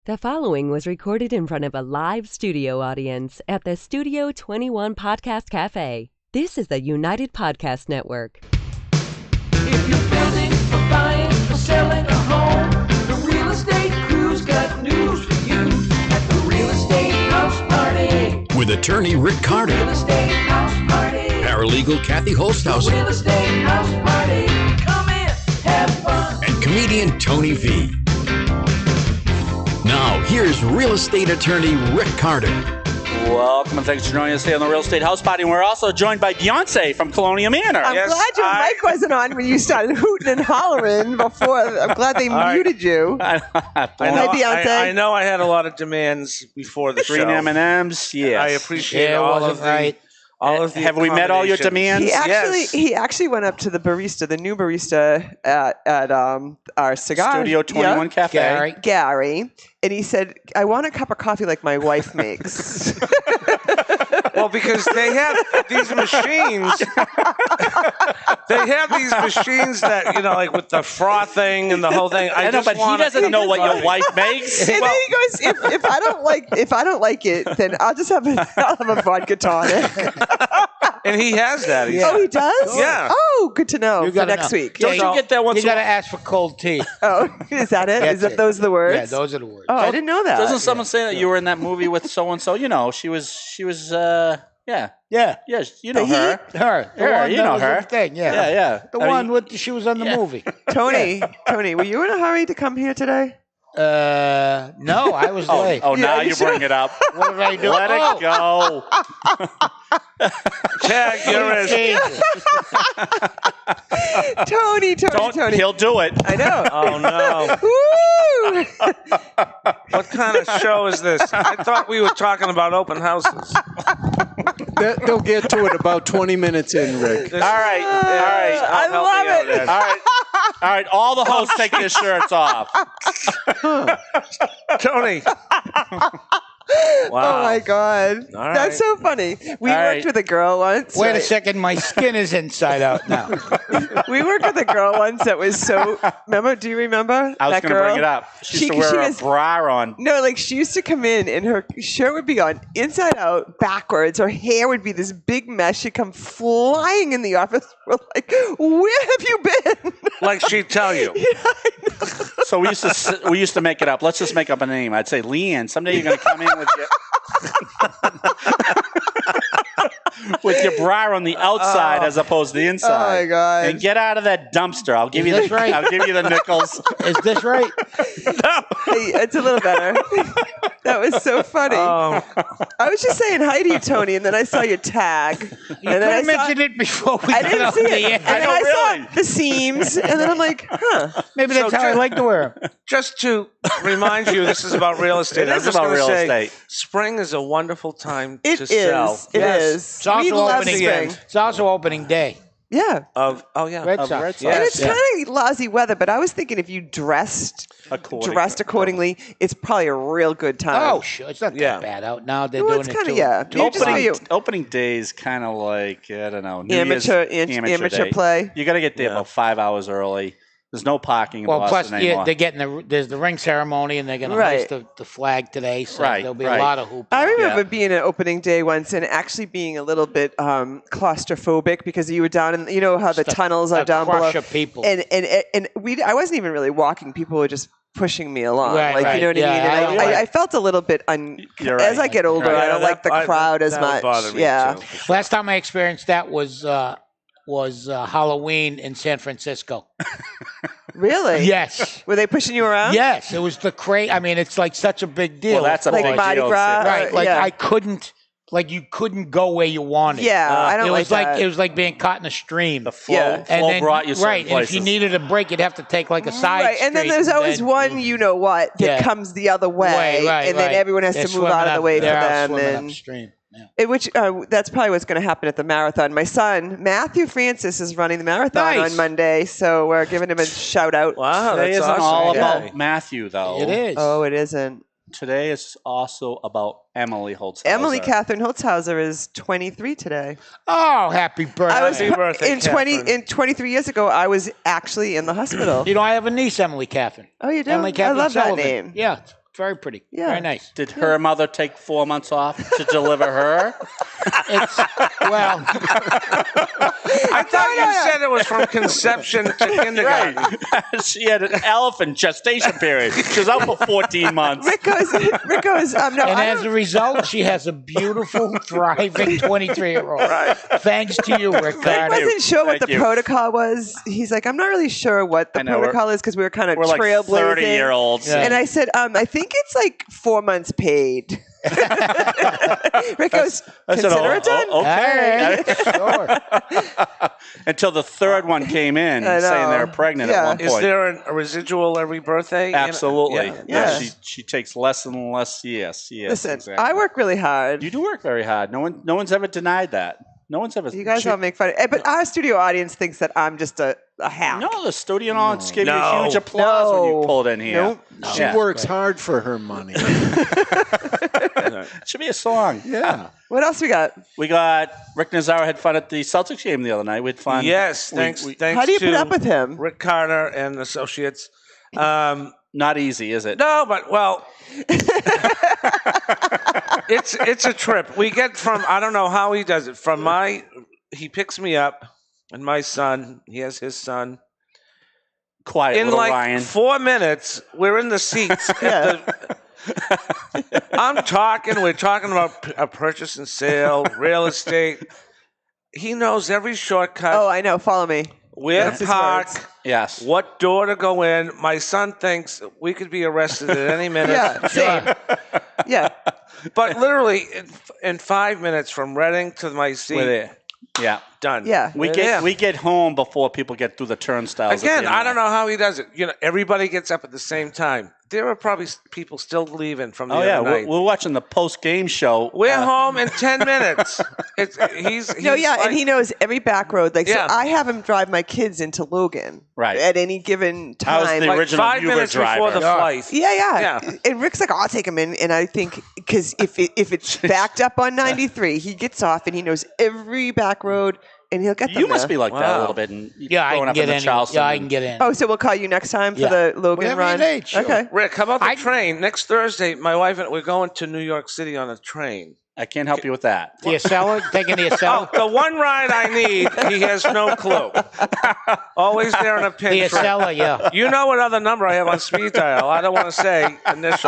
The following was recorded in front of a live studio audience at the Studio 21 Podcast Cafe. This is the United Podcast Network. If you're building or buying or selling a home, the Real Estate Crew's got news for you at the Real Estate House Party. With attorney Rick Carter, Real Estate House Party. paralegal Kathy Holtshouser, Real Estate House Party. Come in, have fun. and comedian Tony V. Now, here's real estate attorney Rick Carter. Welcome and thanks for joining us today on the Real Estate House Party. And we're also joined by Beyonce from Colonial Manor. I'm glad your mic wasn't on when you started hooting and hollering before. I'm glad they muted you. I Beyonce. I know I had a lot of demands before the Green show. M&Ms, yes. I appreciate all of the Have we met all your demands? He actually went up to the barista, the new barista at our cigar Studio 21 Cafe. Gary, and he said, "I want a cup of coffee like my wife makes." Well, because they have these machines. They have these machines that, you know, like with the frothing and the whole thing. I know, but he doesn't know what your wife makes. And then he goes, if I don't like it, then I'll just have a vodka tonic. And he has that. Oh, he does? Yeah. Oh, good to know for next week. Don't you get that once? You got to ask for cold tea. Oh, is that it? That's Those the words? Yeah, those are the words. Oh, I didn't know that. Doesn't someone say that you were in that movie with so and so? You know, she was. Yeah. Yes, you know her. Her. You know her. Thing, yeah. Yeah. The one with she was on the movie. Tony, were you in a hurry to come here today? No, I was late. Oh, now you bring it up. What did I do? Let it go. Tag, you're Tony. He'll do it. I know. Oh, no. Woo! What kind of show is this? I thought we were talking about open houses. They'll get to it about 20 minutes in, Rick. All right. I love it. All right. All the hosts take their shirts off. Tony. Wow. Oh my God, All right. That's so funny. We worked with a girl once. Wait a second, my skin is inside out now. We worked with a girl once that was so. Do you remember I was that going to girl? bring it up. She used to wear a bra on. No, like she used to come in and her shirt would be on inside out, backwards. Her hair would be this big mess. She'd come flying in the office. We're like, "Where have you been?" Like she'd tell you. Yeah, I know. So we used to make it up. Let's just make up a name. I'd say, Leanne, someday you're going to come in with your bra on the outside as opposed to the inside. Oh my God! And get out of that dumpster. I'll give you the right? I'll give you the nickels. Is this right? Hey, it's a little better. That was so funny. I was just saying hi to you, Tony, and then I saw your tag. You could have mentioned it before we I got didn't on see the it. air. And then I saw the seams, and then I'm like, huh. Maybe that's how I like to wear them. Just to remind you, this is about real estate. It is about real estate. Spring is a wonderful time to It sell. is. It is. It's also We love opening. spring. It's also opening day. Yeah. Red Red Sox. Sox. And it's kind of lousy weather, but I was thinking if you dressed accordingly, it's probably a real good time. Oh, sure. It's not that bad out now. They're Well, doing it's it kinda, too. yeah. Maybe just for you. Opening day is kind of like, I don't know, Amateur day. play. You got to get there about 5 hours early. There's no parking in Well, Boston plus anymore. they're getting there's the ring ceremony, and they're going to hoist the flag today, so there'll be a lot of hooping. I remember being at opening day once and actually being a little bit claustrophobic because you were down in, you know how the tunnels are down below. Crush of people. And I wasn't even really walking. People were just pushing me along. Right, you know what I mean? And I felt a little bit as I get older, I don't like the crowd as much. Yeah. Too. Last time I experienced that was Halloween in San Francisco. Really? Yes. Were they pushing you around? Yes. It was the crazy. I mean, it's like such a big deal. Well, that's a like big Mardi deal. Gras. right. Like yeah. I couldn't. Like you couldn't go where you wanted. Yeah, I don't like that. It was like being caught in a stream. The flow brought you certain and if you needed a break, you'd have to take like a side Right, and then street, there's always one, you know what, that comes the other way, and then everyone has to move out of the way for them. And upstream. which that's probably what's going to happen at the marathon. My son Matthew Francis is running the marathon on Monday, so we're giving him a shout out. Wow, Today that's isn't awesome. all about Matthew, though. It is. Oh, it isn't. Today is also about Emily Holtshouser. Emily Catherine Holtshouser is 23 today. Oh, happy birthday! Happy birthday, in 23 years ago, I was actually in the hospital. You know, I have a niece, Emily Catherine. Oh, you do? Emily Catherine I love Sullivan. that name. Yeah. very pretty. Yeah. Very nice. Did her mother take 4 months off to deliver her? Well, I thought you said it was from conception to kindergarten. She had an elephant gestation period. She was out for 14 months. Rick goes, no. And as a result, she has a beautiful, thriving 23-year-old. Right. Thanks to you, Rick. I wasn't sure what the protocol was. He's like, I'm not really sure what the protocol is because we were kind of trailblazing. Like 30-year-olds. Yeah. And I said, I think it's like 4 months paid. Rick goes, consider it done. Okay. Sure. Until the third one came in saying they were pregnant at one point. Is there a residual every birthday? Absolutely. Yeah. She takes less and less. Yes. Listen, exactly. I work really hard. You do work very hard. No one's ever denied that. No one's ever. You guys all make fun of it. But our studio audience thinks that I'm just a hack. No, the studio audience gave you a huge applause when you pulled in here. Nope. No. She works hard for her money. Should be a song. Yeah. What else we got? We got Rick Nazzaro had fun at the Celtics game the other night. We had fun. Yes, thanks. How do you put up with him? Rick Carter and Associates. Not easy, is it? No, but it's a trip. We get from, I don't know how he does it. He picks me up, and my son, he has his son. Quiet in little like Ryan. 4 minutes, we're in the seats. We're talking about a purchase and sale, real estate. He knows every shortcut. Oh, I know. Follow me. Where to park. Yes. What door to go in. My son thinks we could be arrested at any minute. Yeah, same. Yeah. But literally, in 5 minutes from Reading to my seat, We're there. Yeah. done. Yeah. We get home before people get through the turnstiles. Again, I don't know how he does it. Everybody gets up at the same time. There are probably people still leaving from the other night. We're watching the post-game show. We're home in 10 minutes. And he knows every back road. So I have him drive my kids into Logan at any given time. I was the original 5 Uber minutes driver. before the flight. Yeah. And Rick's like, I'll take him in. And I think, because if it's backed up on 93, he gets off and he knows every back road. And he'll get them. You must be like that a little bit. And I can get in. Yeah, I can get in. Oh, so we'll call you next time for the Logan run. Sure. Okay. Rick, how about the train? Next Thursday, my wife and we're going to New York City on a taking I can't help you with that. The Acela? Taking the Acela? The one ride I need, he has no clue. Always there in a pinch. The Acela, yeah. You know what other number I have on speed dial. I don't want to say initials.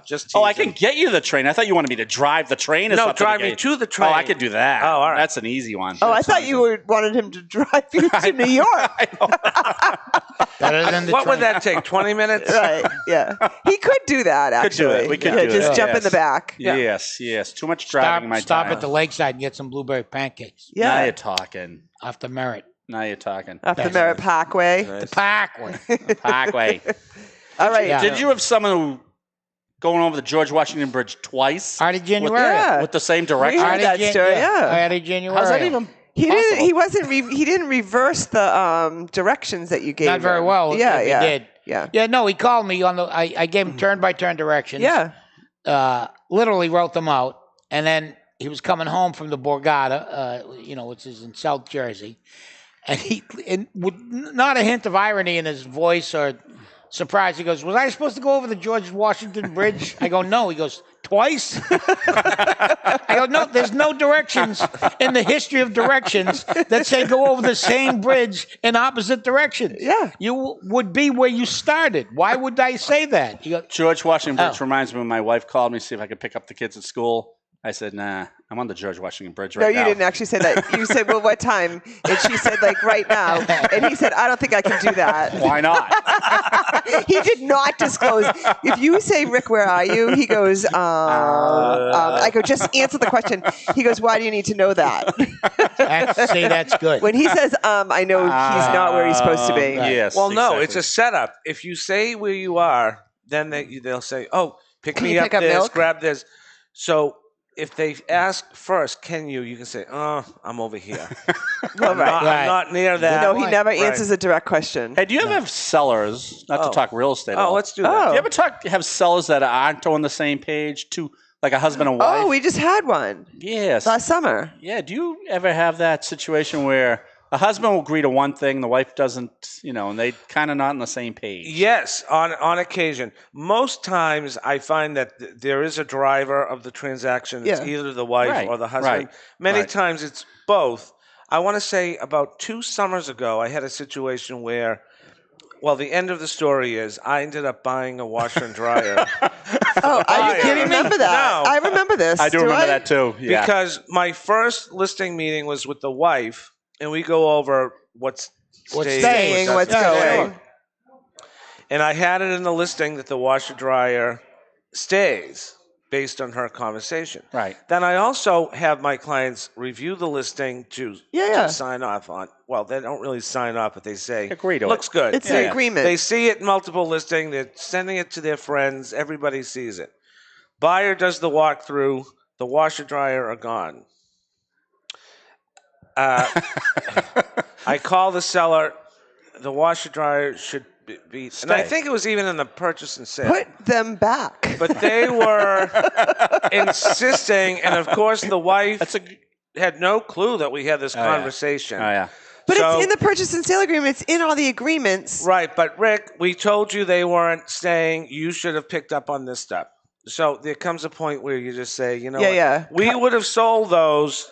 Just teasing. I can get you the train. I thought you wanted me to drive the train or something. No, drive me to the train. Oh, I could do that. Oh, all right. That's an easy one. Oh, I thought you wanted him to drive you to New York. Better than the What would train. that take, 20 minutes? Right, yeah. He could do that, actually. We could do it. Just jump in the back. Yes. Too much driving my time. Stop at the lakeside and get some blueberry pancakes. Yeah. Now you're talking. Off the Merritt. Now you're talking. Off the Merritt Parkway. The Parkway. Parkway. All right. Yeah. Did you have someone who going over the George Washington Bridge twice? Artie January. With the same direction? We heard that story, yeah. Artie January. How's that even He possible? didn't. He didn't reverse the directions that you gave him. Not very well. Yeah, if yeah. He did. Yeah. Yeah, no, he called me on the. I gave him turn-by-turn directions. Yeah. Literally wrote them out. And then he was coming home from the Borgata, which is in South Jersey. And with not a hint of irony in his voice or surprise, he goes, was I supposed to go over the George Washington Bridge? I go, no. He goes, twice? I go, no, there's no directions in the history of directions that say go over the same bridge in opposite directions. Yeah. You would be where you started. Why would I say that? He goes, George Washington Bridge reminds me when my wife called me to see if I could pick up the kids at school. I said, nah, I'm on the George Washington Bridge right now. No, you didn't actually say that. You said, well, what time? And she said, like, right now. And he said, I don't think I can do that. Why not? He did not disclose. If you say, Rick, where are you? He goes, I go, just answer the question. He goes, why do you need to know that? that's good. When he says, I know he's not where he's supposed to be. Yes. Well, no, exactly. it's a setup. If you say where you are, then they'll say, oh, pick Can me you up pick up this, milk? grab this. So if they ask first, you can say, I'm over here. I'm not near that. No, he never answers a direct question. Hey, do you ever have sellers, not to talk real estate at all? Let's do that. Do you ever have sellers that aren't on the same page, like a husband and wife? Oh, we just had one. Yes. Last summer. Yeah, do you ever have that situation where a husband will agree to one thing, the wife doesn't, and they kind of not on the same page. Yes, on occasion. Most times I find that there is a driver of the transaction. It's either the wife or the husband. Many times it's both. I want to say about 2 summers ago, I had a situation where, well, the end of the story is I ended up buying a washer and dryer. Are you kidding me? Remember that? No. I remember this. I do remember that too. Yeah. Because my first listing meeting was with the wife, and we go over what's staying, what's going. And I had it in the listing that the washer dryer stays based on her conversation. Right. Then I also have my clients review the listing to sign off on. Well, they don't really sign off, but they say, agree to looks good. It's an agreement. They see it in multiple listing. They're sending it to their friends. Everybody sees it. Buyer does the walkthrough. The washer dryer are gone. I call the seller. The washer dryer should be and I think it was even in the purchase and sale. Put them back. But they were insisting, and of course the wife had no clue that we had this conversation. Oh, yeah. But it's in the purchase and sale agreement. It's in all the agreements. Right, but Rick, we told you they weren't staying. You should have picked up on this stuff. So there comes a point where you just say, what? We would have sold those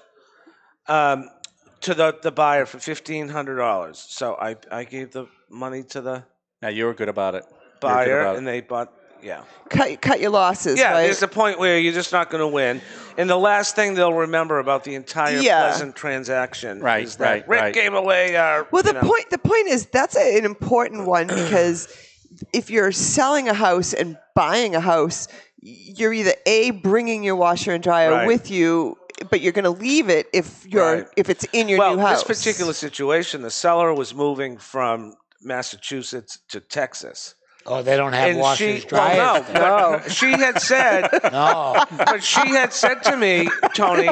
to the buyer for $1,500. So I gave the money to the you were good about it. Buyer, and they bought. Yeah. Cut your losses. Yeah, right? there's a point where you're just not going to win. And the last thing they'll remember about the entire pleasant transaction is that Rick gave away our. Well, the point is that's an important one because if you're selling a house and buying a house, you're either bringing your washer and dryer with you, but you're going to leave it if it's in your new house. This particular situation, the seller was moving from Massachusetts to Texas. Oh, they don't have washers, dryers. Well, no. But she had said. No. But she had said to me, Tony,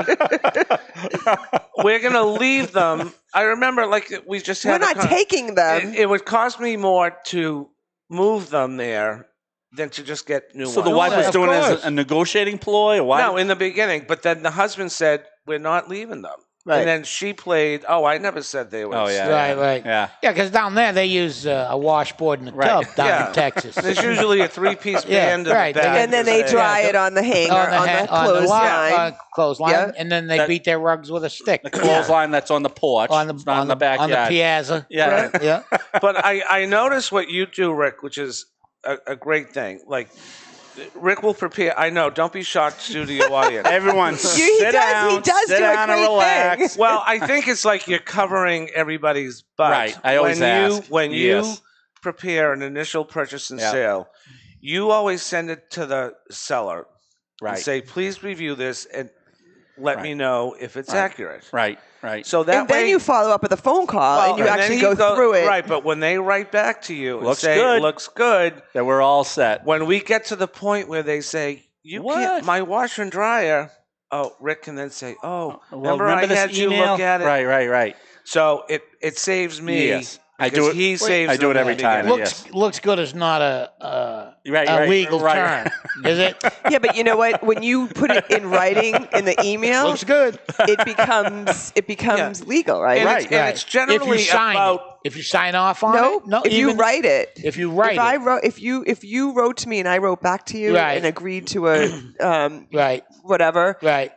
we're going to leave them. I remember, we just had. We're not taking them. It would cost me more to move them there than to just get new ones. So the wife was doing it as a negotiating ploy, or what? No, in the beginning. But then the husband said, "We're not leaving them." Right. And then she played. Oh, I never said they were. Oh yeah, right. Yeah, because down there they use a washboard and a tub down in Texas. There's usually a 3-piece band in the back. And then they dry it on the hanger on the clothesline, and then they beat their rugs with a stick. The clothesline that's on the porch, on the backyard, on the piazza. Yeah, yeah. But I notice what you do, Rick, which is a great thing. Rick will prepare. I know. Don't be shocked, studio audience. Everyone, sit down. He does sit do down a great and relax. thing. Well, I think it's like you're covering everybody's butt. Right. I always ask. When you prepare an initial purchase and sale, you always send it to the seller. Right. And say, please review this and let me know if it's accurate. Right. So that then you follow up with a phone call and you actually go through it. Right, but when they write back to you and say good. It looks good, that we're all set. When we get to the point where they say, you can't, my washer and dryer, Rick can then say, remember I had you look at it? Right. So it saves me. Yes. I do it. He saves I do it every time. Looks good is not a legal term, is it? Yeah, but you know what? When you put it in writing in the email, looks good. It becomes legal, right? And it's generally if you sign off on it. No, if you write it. If you write it. If you wrote to me and I wrote back to you and agreed to a whatever. Right.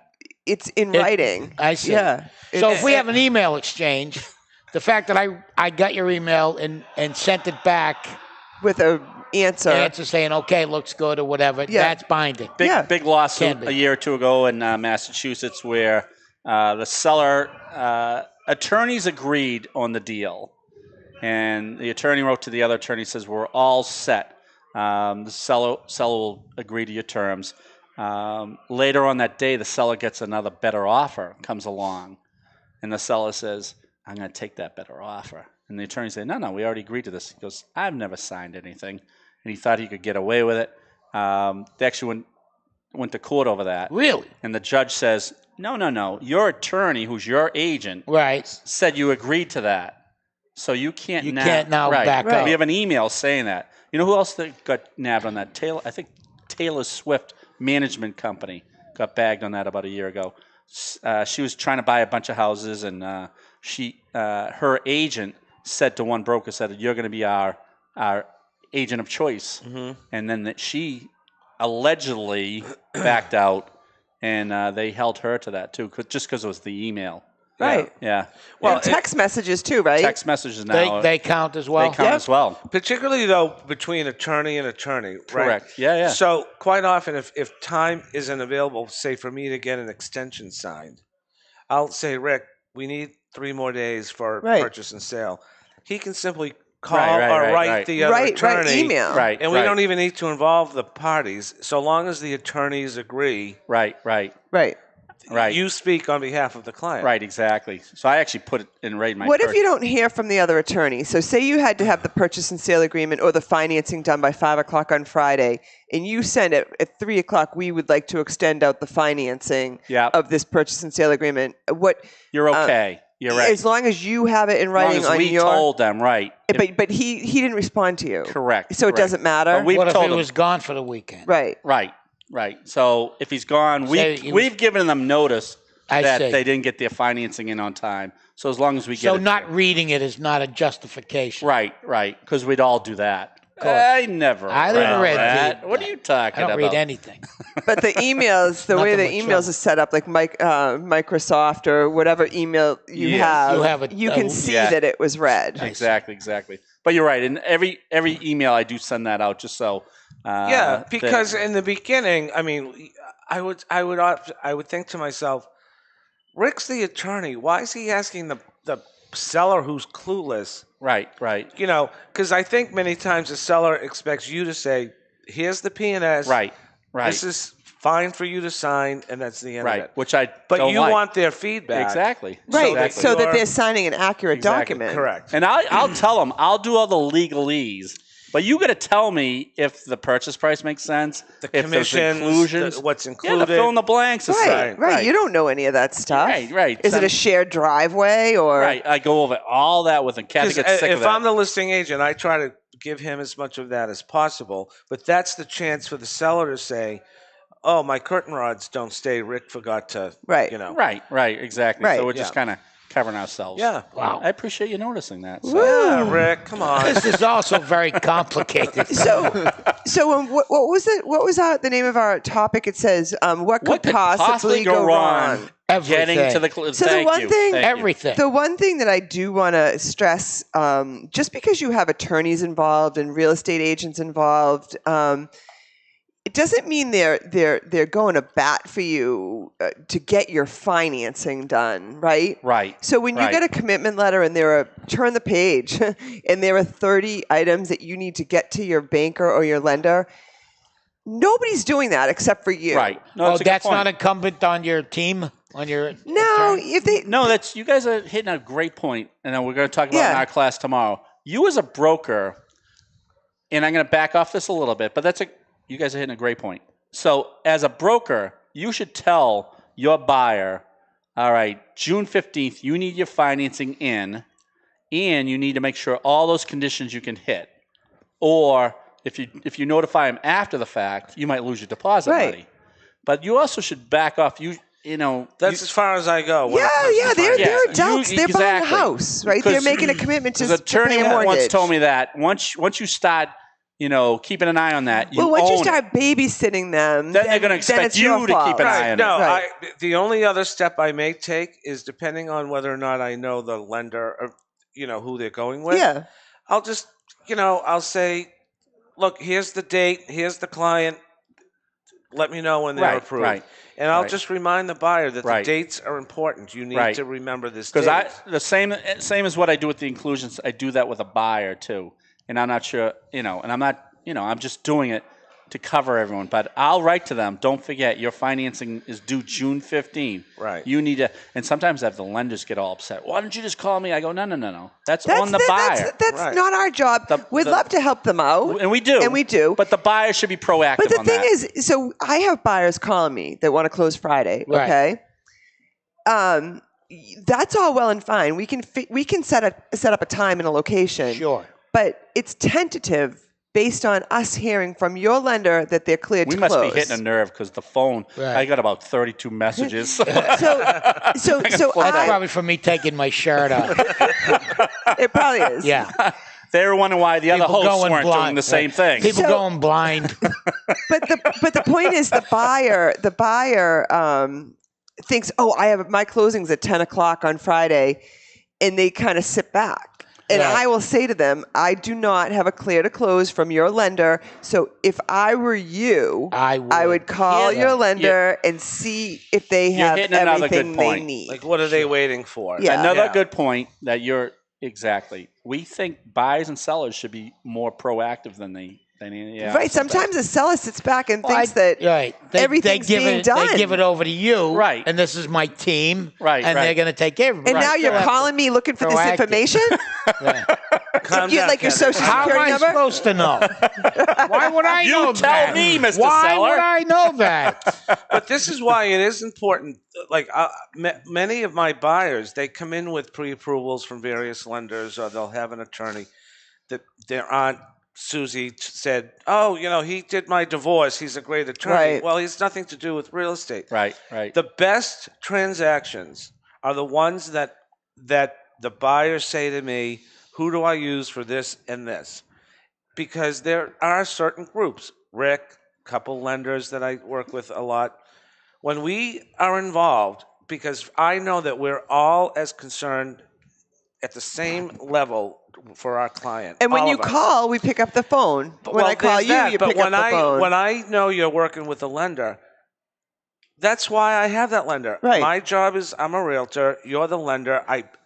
It's in writing. I see. Yeah. So if we have an email exchange. The fact that I got your email and sent it back with an answer saying, okay, looks good or whatever, that's binding. Big lawsuit a year or two ago in Massachusetts where the seller attorneys agreed on the deal. And the attorney wrote to the other attorney, says, we're all set. The seller will agree to your terms. Later on that day, the seller gets another better offer, comes along. And the seller says, I'm going to take that better offer. And the attorney said, no, we already agreed to this. He goes, I've never signed anything. And he thought he could get away with it. They actually went to court over that. Really? And the judge says, no. Your attorney, who's your agent, said you agreed to that. So you can't now back up. We have an email saying that. You know who else got nabbed on that? I think Taylor Swift Management Company got bagged on that about a year ago. She was trying to buy a bunch of houses and her agent said to one broker, said, "You're going to be our agent of choice," and then that she allegedly backed out, and they held her to that too, just because it was the email. Right. Yeah. Well, and text messages too, right? Text messages now. They count as well. They count as well. Particularly though between attorney and attorney. Correct. Right? Yeah. So quite often, if time isn't available, say for me to get an extension signed, I'll say, Rick, we need 3 more days for purchase and sale. He can simply call or write the other attorney. Email. And we don't even need to involve the parties, so long as the attorneys agree. Right. You speak on behalf of the client. Right, exactly. So I actually put it in right in my What if you don't hear from the other attorney? So say you had to have the purchase and sale agreement or the financing done by 5 o'clock on Friday, and you send it at 3 o'clock, we would like to extend out the financing of this purchase and sale agreement. You're okay. You're right. As long as you have it in writing on we told them, right. But he didn't respond to you. Correct. So it doesn't matter? What if he was gone for the weekend? Right. So if he's gone, we've given them notice that they didn't get their financing in on time. So as long as we get So not reading it is not a justification. Right. Because we'd all do that. I never read that. What are you talking about? I don't read anything. But the emails, the way the emails are set up, like Microsoft or whatever email you have, you can see that it was read. Exactly. But you're right. And every email I do send that out just so. Because in the beginning, I mean, I would think to myself, Rick's the attorney. Why is he asking the seller who's clueless? Right. Because I think many times the seller expects you to say, "Here's the P&S. Right. This is fine for you to sign," and that's the end of it. Which I But don't you like. want their feedback. Exactly. Right. So that they're signing an accurate document. Correct. And I'll tell them, I'll do all the legalese. But you got to tell me if the purchase price makes sense, the if commissions, there's inclusions, what's included. Yeah, fill in the blanks. Right. You don't know any of that stuff. Right. Is it a shared driveway or? Right. I go over all that with him. Kathy gets sick of that. If I'm the listing agent, I try to give him as much of that as possible. But that's the chance for the seller to say, "Oh, my curtain rods don't stay. Rick forgot to." Right. Right. Exactly. Right. So we're just kind of covering ourselves. Yeah. Wow. I appreciate you noticing that. So. Yeah, Rick, come on. This is also very complicated. So what was it? What was the name of our topic? It says, what could possibly go wrong? Getting to the everything. The one thing that I do want to stress, just because you have attorneys involved and real estate agents involved, it doesn't mean they're going to bat for you to get your financing done, right? Right. So when you get a commitment letter and turn the page, and there are 30 items that you need to get to your banker or your lender, nobody's doing that except for you. Right. No, that's not incumbent on your team, on your no. attorney? If you guys are hitting a great point, and we're going to talk about it in our class tomorrow. You as a broker, and I'm going to back off this a little bit, but you guys are hitting a great point. So as a broker, you should tell your buyer, all right, June 15th, you need your financing in, and you need to make sure all those conditions you can hit. Or if you notify them after the fact, you might lose your deposit money. But you also should back off. That's as far as I go. They're adults. They're buying a house, right? They're making a commitment to pay a mortgage. The attorney once told me that once you start keeping an eye on that. Once you start babysitting them, then they're going to expect you to keep an eye on it. The only other step I may take is depending on whether or not I know the lender or who they're going with. Yeah. I'll just I'll say, look, here's the date, here's the client. Let me know when they're approved. Right. And I'll just remind the buyer that the dates are important. You need to remember this date. Because the same as what I do with the inclusions, I do that with a buyer too. And I'm not sure, and I'm not, I'm just doing it to cover everyone. But I'll write to them, don't forget, your financing is due June 15th. Right. You need to, and sometimes I have the lenders get all upset. Why don't you just call me? I go, no. That's on the buyer. That's not our job. We'd love to help them out. And we do. But the buyer should be proactive on that. But the thing is, so I have buyers calling me that want to close Friday, okay? That's all well and fine. We can set up a time and a location. Sure. But it's tentative based on us hearing from your lender that they're cleared to close. We must be hitting a nerve because the phone, I got about 32 messages. So That's probably for me taking my shirt off. It probably is. Yeah. They were wondering why the other hosts weren't doing the same thing. People going blind. But the point is the buyer thinks, I have my closing's at 10 o'clock on Friday, and they kind of sit back. And I will say to them, I do not have a clear to close from your lender. So if I were you, I would call your lender and see if they have everything they need. Like, what are they waiting for? Yeah. Another good point that exactly. We think buyers and sellers should be more proactive than they. Right. Sometimes the seller sits back and thinks that everything's being done. They give it over to you. Right. And this is my team. Right. And they're going to take care of it. And now you're calling me looking for this information? Like your social security number? How am I supposed to know? Why would I know that? You tell me, Mr. Seller. Why would I know that? But this is why it is important. Like many of my buyers, they come in with pre-approvals from various lenders, or they'll have an attorney that their aunt Susie said, he did my divorce. He's a great attorney. Right. Well, he has nothing to do with real estate. Right. The best transactions are the ones that the buyers say to me, who do I use for this and this? Because there are certain groups, Rick, a couple lenders that I work with a lot. When we are involved, because I know that we're all as concerned at the same level for our client. And when you call, we pick up the phone. When I call you, you pick up the phone. When I know you're working with a lender, that's why I have that lender. Right. My job is I'm a realtor. You're the lender.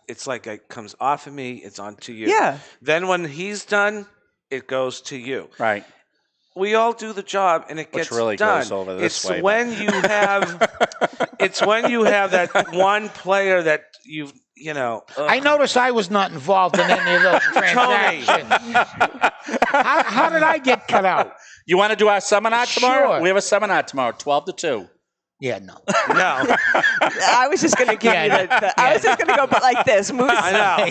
It's like it comes off of me. It's onto you. Yeah. Then when he's done, it goes to you. Right. We all do the job, and it gets really done. Goes over this way. It's when you have that one player that you've. I noticed I was not involved in any of those transactions. How did I get cut out? You want to do our seminar tomorrow? Sure. We have a seminar tomorrow, 12 to 2. Yeah, no. I was just going to give you I was just going to go like this. Moose. I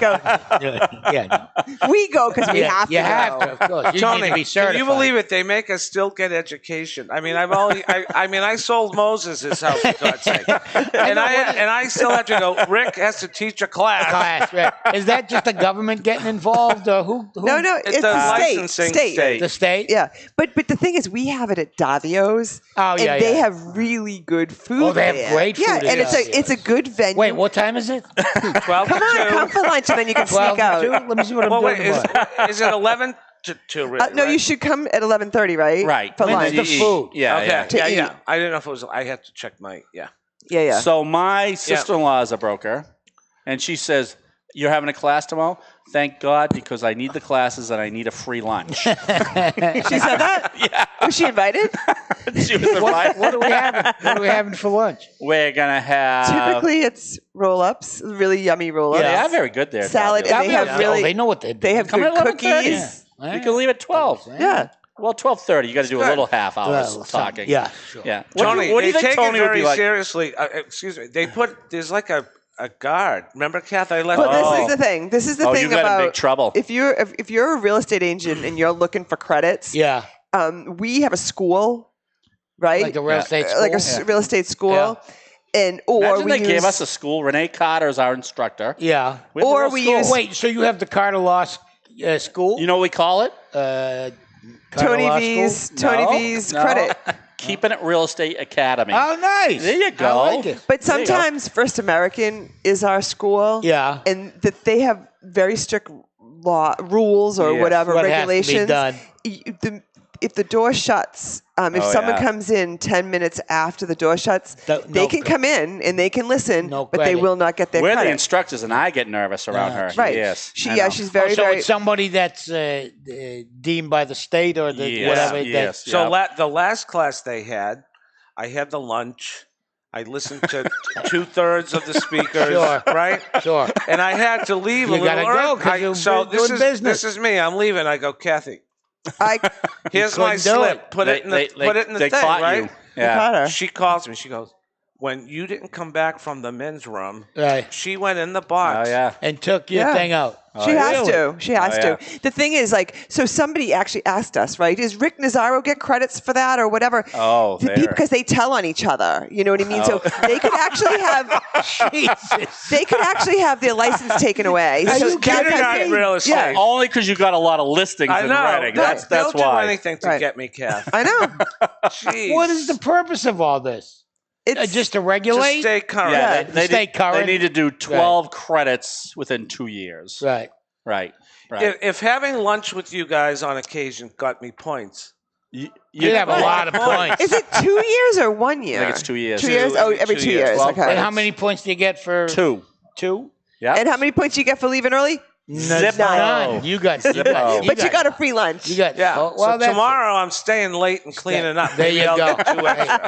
know. We go because we have to. You have to, of course. You Tony, need to be certified. can you believe it? They make us still get education. I mean, I sold Moses his house, for God's sake. And I still have to go, Rick has to teach a class. Right. Is that just the government getting involved? Or who? No, it's the licensing state. The state? Yeah. But the thing is, we have it at Davio's. Oh, yeah, and they have really good food. Oh, they have great food. Yeah, and it's a good venue. Wait, what time is it? 12 Come on, come for lunch, and then you can sneak out. Let me see what I'm doing tomorrow. Is it 11 to 2? Really, no, you should come at 11:30, right? Right. For When's lunch. the food? Yeah. Yeah. I didn't know if it was. I had to check my. Yeah. So my sister-in-law is a broker, and she says, "You're having a class tomorrow? Thank God, because I need the classes and I need a free lunch." She said that? Yeah. Was she invited? She was invited. What are we having? What are we having for lunch? We're gonna have. Typically, it's roll-ups, really yummy roll-ups. Yeah, they're very good there. Salad, and they have really. They know what they do. They have Come good at 11:30. cookies. Yeah. You can leave at 12. Yeah. Well, 12:30. You got to do a little half hours Well, talking. Yeah, sure. Yeah. Tony, what do you they think take Tony it would be very like? seriously. Excuse me. There's like a guard. Remember, Kath? I left. Well, this is the thing. This is the thing you got about in big trouble. if you're a real estate agent and you're looking for credits. Yeah. We have a school, right? Like a real estate school? Like a real estate school. Yeah. Imagine they gave us a school. Renee Carter is our instructor. Yeah. Or we use. Wait, so you have the Carter Law School? You know what we call it? Tony V's credit. Keeping It Real Estate Academy. Oh, nice. There you go. I like it. But sometimes First American is our school. Yeah. And that they have very strict rules or whatever, what regulations. has to be done. If the door shuts, if someone comes in 10 minutes after the door shuts, they can come in and they can listen, but they will not get their We're credit. the instructors, and I get nervous around her. Right. Yes. She's very, so very... it's somebody that's deemed by the state or the whatever. Yes. So the last class they had, I had the lunch. I listened to 2/3 of the speakers, right? Sure. And I had to leave a little early. This is me. I'm leaving. I go, Kathy. Here's my slip. Put it in the thing, caught right? You. Yeah. She calls me. She goes, when you didn't come back from the men's room, Right. she went in the box and took your thing out. She has to. She has to. The thing is, so somebody actually asked us, right? Does Rick Nazzaro get credits for that or whatever? Oh, because they tell on each other. You know what I mean? So they could actually have. They could actually have their license taken away. Are so you kidding? Not real estate. Yeah. Only because you got a lot of listings in Reading. That's They'll why. do anything to get me, Kath. I know. Jeez. What is the purpose of all this? It's just to regulate? To stay current. Yeah, to stay current. They need to do 12 credits within 2 years. Right. If having lunch with you guys on occasion got me points, you'd have a lot of points. Is it 2 years or 1 year? I think it's 2 years. 2 years? Oh, every 2 years. Okay. And how many points do you get for 2? 2? Yeah. And how many points do you get for leaving early? None. You got but you got a free lunch. You got so tomorrow I'm staying late and cleaning up. There you go.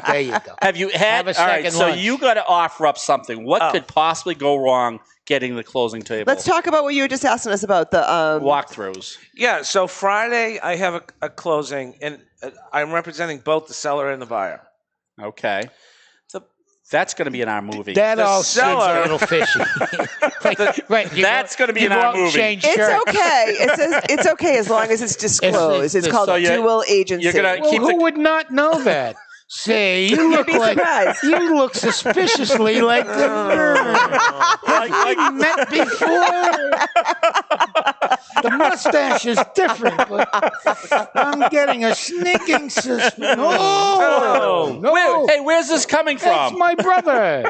There you go. Have you had? Have a second so lunch. you got to offer up something. What could possibly go wrong getting the closing table? Let's talk about what you were just asking us about the walkthroughs. Yeah. So Friday I have a closing, and I'm representing both the seller and the buyer. Okay. That's going to be in our movie. That all seems a little fishy. Right. That's going to be in our movie. It's okay. It's okay as long as it's disclosed. It's called dual agency. You're gonna keep who would not know that? Say, you look suspiciously like the like we met before. The mustache is different, but I'm getting a sneaking suspicion. No. Hey, where's this coming from? That's my brother.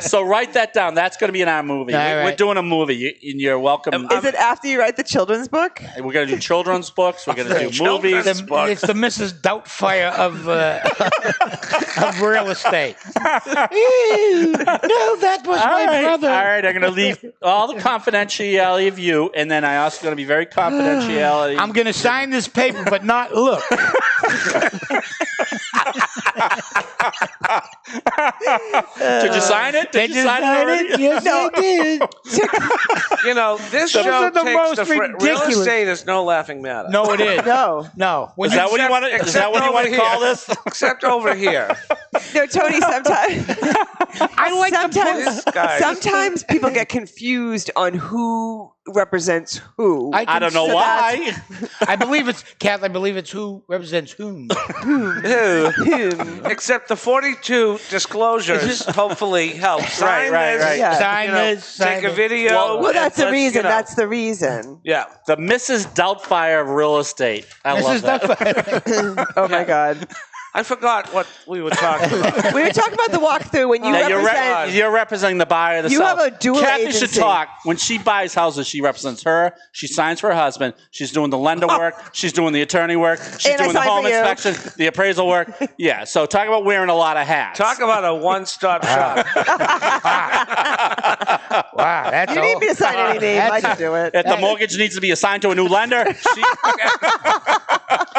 So write that down. That's going to be in our movie. We're doing a movie, and you're welcome. Is it after you write the children's book? We're going to do children's books. We're going to do movies. It's the Mrs. Doubtfire of real estate. No, that was my brother. All right, I'm going to leave all the confidentiality of you, and then I also going to be very confidentiality. I'm going to sign this paper, but not look. Did you sign it? Did you sign it already? Yes, I did. You know, this show takes the real estate is no laughing matter. No, it is. No. Is that what you want to? Is that what you want to call this? Except over here. No, Tony. Sometimes sometimes people get confused on who represents who. I don't know why. I believe it's Kath. I believe it's who represents whom. Whom. Except the 42 disclosures hopefully help. Sign this. Yeah. Sign this. Take a video. Well, that's the reason. That's the reason. Yeah. The Mrs. Doubtfire of real estate. I love that. Oh my God. I forgot what we were talking about. We were talking about the walkthrough when you represent. You're representing the buyer, the seller. You have a dual Kathy agency. should talk. When she buys houses, she represents her. She signs for her husband. She's doing the lender work. She's doing the attorney work. She's doing the home inspection, the appraisal work. Yeah, so talk about wearing a lot of hats. Talk about a one-stop shop. Wow, that's You need me to sign any name. I can do it. If the mortgage needs to be assigned to a new lender,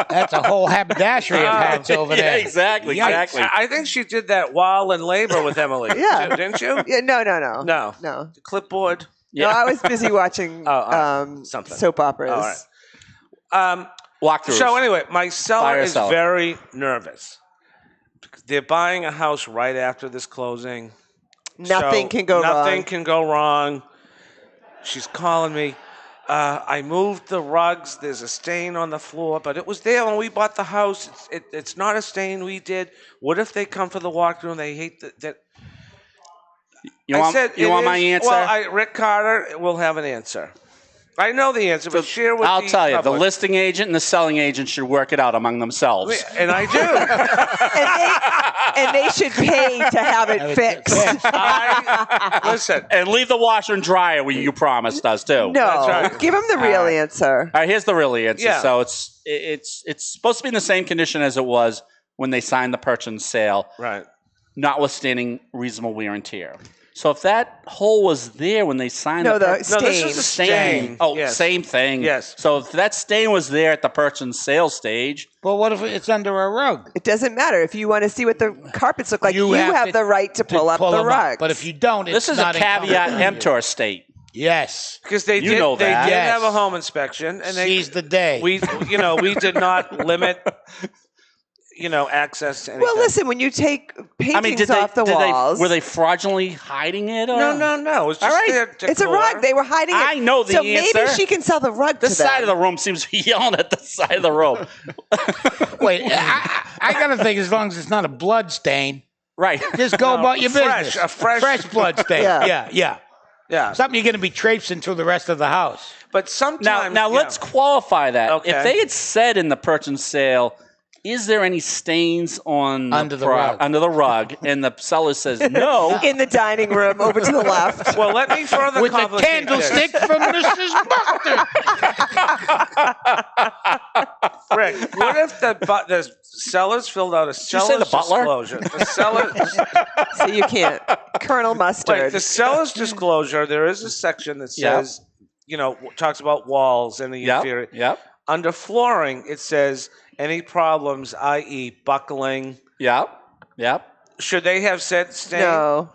that's a whole haberdashery of hats over there. Yeah, exactly. I think she did that while in labor with Emily. Yeah. Didn't you? Yeah, no. No. The clipboard. Yeah. No, I was busy watching something. soap operas. All right. Walkthroughs. So anyway, my seller is seller. very nervous. They're buying a house right after this closing. Nothing can go wrong. Nothing can go wrong. She's calling me. I moved the rugs. There's a stain on the floor, but it was there when we bought the house. It's not a stain we did. What if they come for the walkthrough and they hate that? You want my answer? Well, Rick Carter will have an answer. I know the answer, but share with I'll tell you, public. the listing agent and the selling agent should work it out among themselves. And I do. and they should pay to have it fixed. Listen. And leave the washer and dryer where you promised us, too. No, That's right. give them the real answer. All right, here's the real answer. Yeah. So it's supposed to be in the same condition as it was when they signed the purchase and sale, Right. notwithstanding reasonable wear and tear. So if that hole was there when they signed the stain. No, this is a stain. Oh, Yes. same thing. Yes. So if that stain was there at the purchase and sale stage, But what if it's under a rug? It doesn't matter. If you want to see what the carpets look like, you have the right to pull up the rugs. But if you don't, it's this is a not caveat emptor state. Yes. Because they You did, know they that. did Yes. have a home inspection, and Seize the day. we did not limit. access to anything. Well, listen, when you take paintings off the walls, were they fraudulently hiding it? Or? No. It's just their decor. It's a rug. They were hiding it. I know the answer. So maybe she can sell the rug to them. This side of the room seems to be yelling at the side of the room. Wait, I got to think as long as it's not a blood stain. Right. Just go about your business. A fresh blood stain. Yeah. Something you're going to be traipsing through the rest of the house. But sometimes... Now let's qualify that. Okay. If they had said in the purchase sale, is there any stains on under the rug? And the seller says no. In the dining room over to the left. Well, let me further with a complicate candlestick from Mrs. Buster. Rick, what if the sellers filled out a seller's disclosure? The seller... So you can't. Colonel Mustard. Wait, the seller's disclosure, there is a section that says, talks about walls and the inferior. Yep. Under flooring, it says... Any problems, i.e., buckling? Yep. Should they have said stain? No.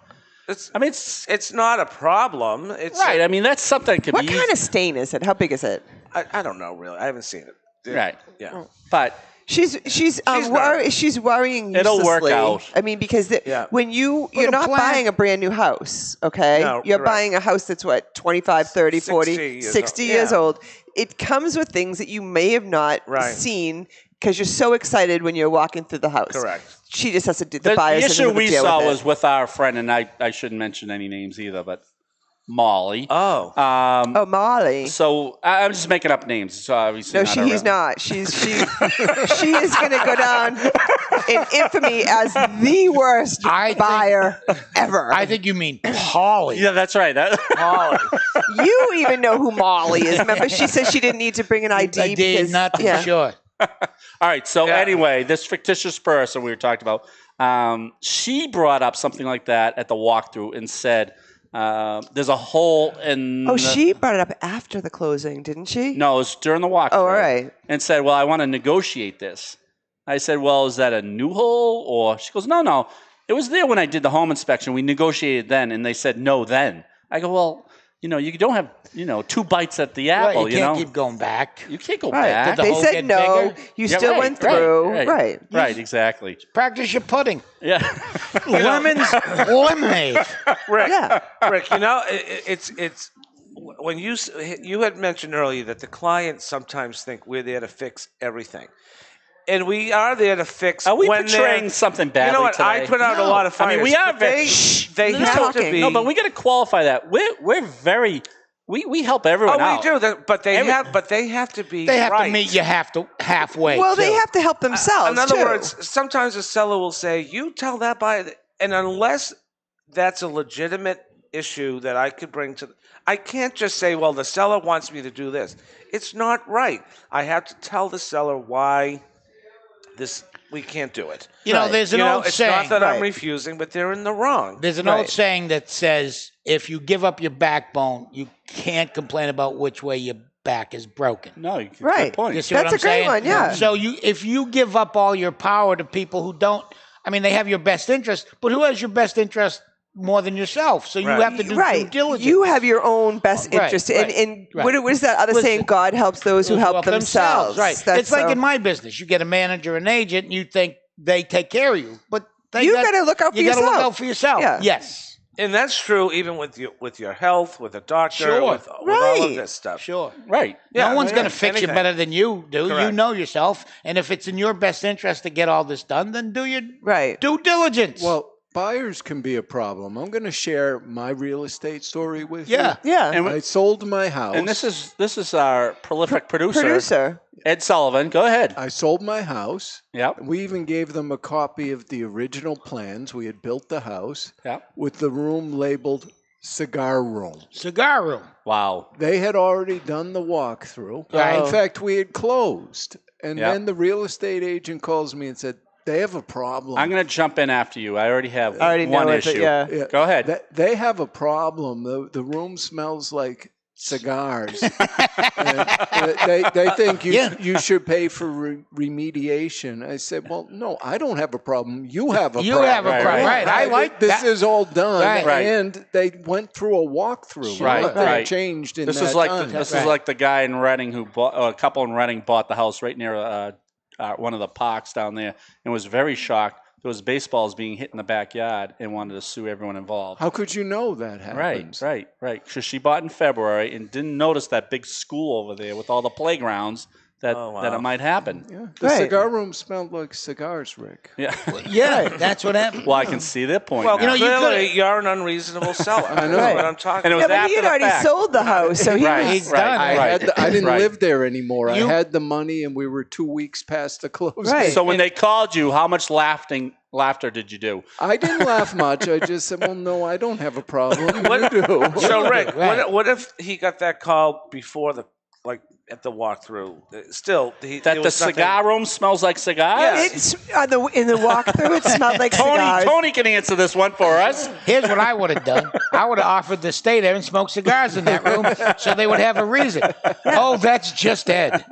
It's not a problem. It's right. I mean, that's something that could be. What kind of stain is it? How big is it? I don't know really. I haven't seen it. Right. Yeah. But she's worrying uselessly. It'll work out. I mean, because when you're not buying a brand new house, okay? No, you're buying a house that's 25, 30, 40, 60 years old. It comes with things that you may have not seen because you're so excited when you're walking through the house. Correct. She just has to do the buyers. The issue we saw was with with our friend, and I shouldn't mention any names either, but Molly. Oh. Molly. So I'm just making up names. So obviously he's not. She is going to go down in infamy as the worst buyer ever. I think you mean Polly. Yeah, that's right. Molly. You even know who Molly is. Remember, she said she didn't need to bring an ID. Because, not to be sure. All right. So anyway, this fictitious person we were talking about, she brought up something like that at the walkthrough and said, there's a hole in... Oh, she brought it up after the closing, didn't she? No, it was during the walkthrough. Oh, all right. And said, well, I want to negotiate this. I said, well, is that a new hole? Or she goes, no. It was there when I did the home inspection. We negotiated then, and they said no then. I go, well, you don't have, 2 bites at the apple, Right, you can't keep going back. You can't go back. They said no. Bigger? You still went through. Right, exactly. Practice your pudding. Yeah. Lemons, lemonade. Rick, it's when you had mentioned earlier that the clients sometimes think we're there to fix everything. And we are there to fix. Are we portraying something badly? You know what? Today? I put out a lot of fires. I mean, we are very. They have to be. No, but we got to qualify that. We're very. We help everyone out. Oh, we do. But they have to be. They have to meet you halfway. Well, they have to help themselves. In other words, sometimes a seller will say, "You tell that buyer," and unless that's a legitimate issue that I could bring to, I can't just say, "Well, the seller wants me to do this." It's not right. I have to tell the seller why. We can't do it. There's an old saying. It's not that I'm refusing, but they're in the wrong. There's an old saying that says, if you give up your backbone, you can't complain about which way your back is broken. No, right. Good point. You see what I'm saying? Great one, yeah. So if you give up all your power to people who don't, they have your best interest, but who has your best interest more than yourself? So you have to do due diligence. You have your own best interest. And what is that other saying? God helps those who help themselves. Right. It's like in my business. You get a manager, an agent, and you think they take care of you. But you got to look out for yourself. You got to look out for yourself. Yeah. Yes. And that's true even with your health, with a doctor, with all of this stuff. Sure. Right. Yeah, no one's going to fix you better than you do. Correct. You know yourself. And if it's in your best interest to get all this done, then do your due diligence. Well, buyers can be a problem. I'm going to share my real estate story with you. Yeah. And I sold my house. And this is our prolific producer, Ed Sullivan. Go ahead. I sold my house. Yep. We even gave them a copy of the original plans. We had built the house. Yep. With the room labeled cigar room. Cigar room. Wow. They had already done the walkthrough. Right. In fact, we had closed. And then the real estate agent calls me and said, they have a problem. I'm going to jump in after you. I already have one issue. Go ahead. They have a problem. The room smells like cigars. They think you should pay for remediation. I said, well, no, I don't have a problem. You have a problem. You have a problem. Right. I like this is all done. Right. And they went through a walkthrough. Right. Changed in this that is like time. This is like the guy in Reading a couple in Reading bought the house right near one of the parks down there and was very shocked. There was baseballs being hit in the backyard and wanted to sue everyone involved. How could you know that happens? Right. Because she bought in February and didn't notice that big school over there with all the playgrounds that it might happen. Yeah. The cigar room smelled like cigars, Rick. Yeah. That's what happened. Well, I can see their point. Well, now. you're an unreasonable seller. I know. That's what I'm talking And it was about. But he had already sold the house, so he was He's done. I didn't live there anymore. I had the money, and we were 2 weeks past the closing. Right. So when they called you, how much laughter did you do? I didn't laugh much. I just said, well, no, I don't have a problem. You do. So, Rick, what if he got that call before at the walkthrough? Still, The cigar room smells like cigars? It's in the walkthrough. It smelled like cigars. Tony can answer this one for us. Here's what I would have done. I would have offered to stay there and smoke cigars in that room so they would have a reason. Oh, that's just Ed.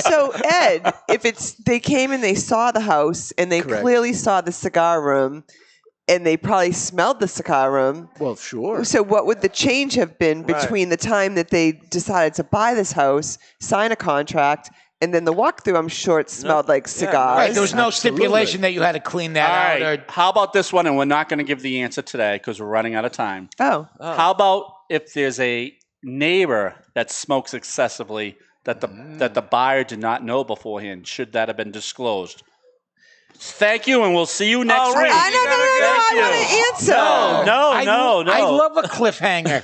So Ed, if they came and they saw the house and they clearly saw the cigar room, and they probably smelled the cigar room. Well, sure. So what would the change have been between the time that they decided to buy this house, sign a contract, and then the walkthrough? I'm sure it smelled like cigars. Right, there was no stipulation that you had to clean that out. All right. How about this one? And we're not going to give the answer today because we're running out of time. Oh. How about if there's a neighbor that smokes excessively that the buyer did not know beforehand? Should that have been disclosed? Thank you, and we'll see you next week. No, I want an answer. No. I love a cliffhanger.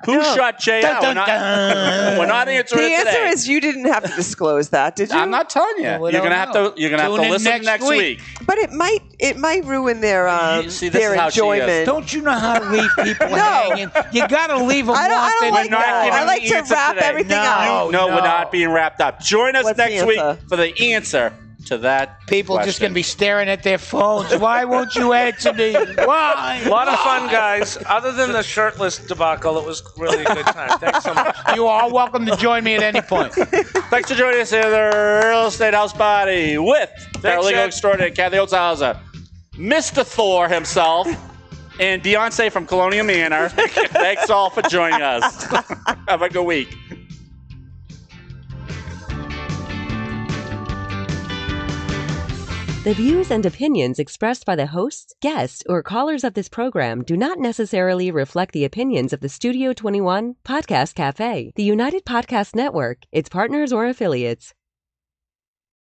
Who shot Jay out? We're not answering the it today. answer is you didn't have to disclose that, did you? I'm not telling you. You're gonna have to listen next week. But it might ruin their enjoyment. Don't you know how to leave people hanging? You got to leave them. I don't like that. I like to wrap everything up. No, we're not being wrapped up. Join us next week for the answer to that people question. Just going to be staring at their phones. Why won't you answer me? Why? A lot of fun, guys. Other than the shirtless debacle, it was really a good time. Thanks so much. You are welcome to join me at any point. Thanks for joining us here at the Real Estate House Party with paralegal extraordinaire Kathy Holtshouser, Mr. Thor himself, and Beyonce from Colonial Manor. Thanks all for joining us. Have a good week. The views and opinions expressed by the hosts, guests, or callers of this program do not necessarily reflect the opinions of the Studio 21 Podcast Cafe, the United Podcast Network, its partners, or affiliates.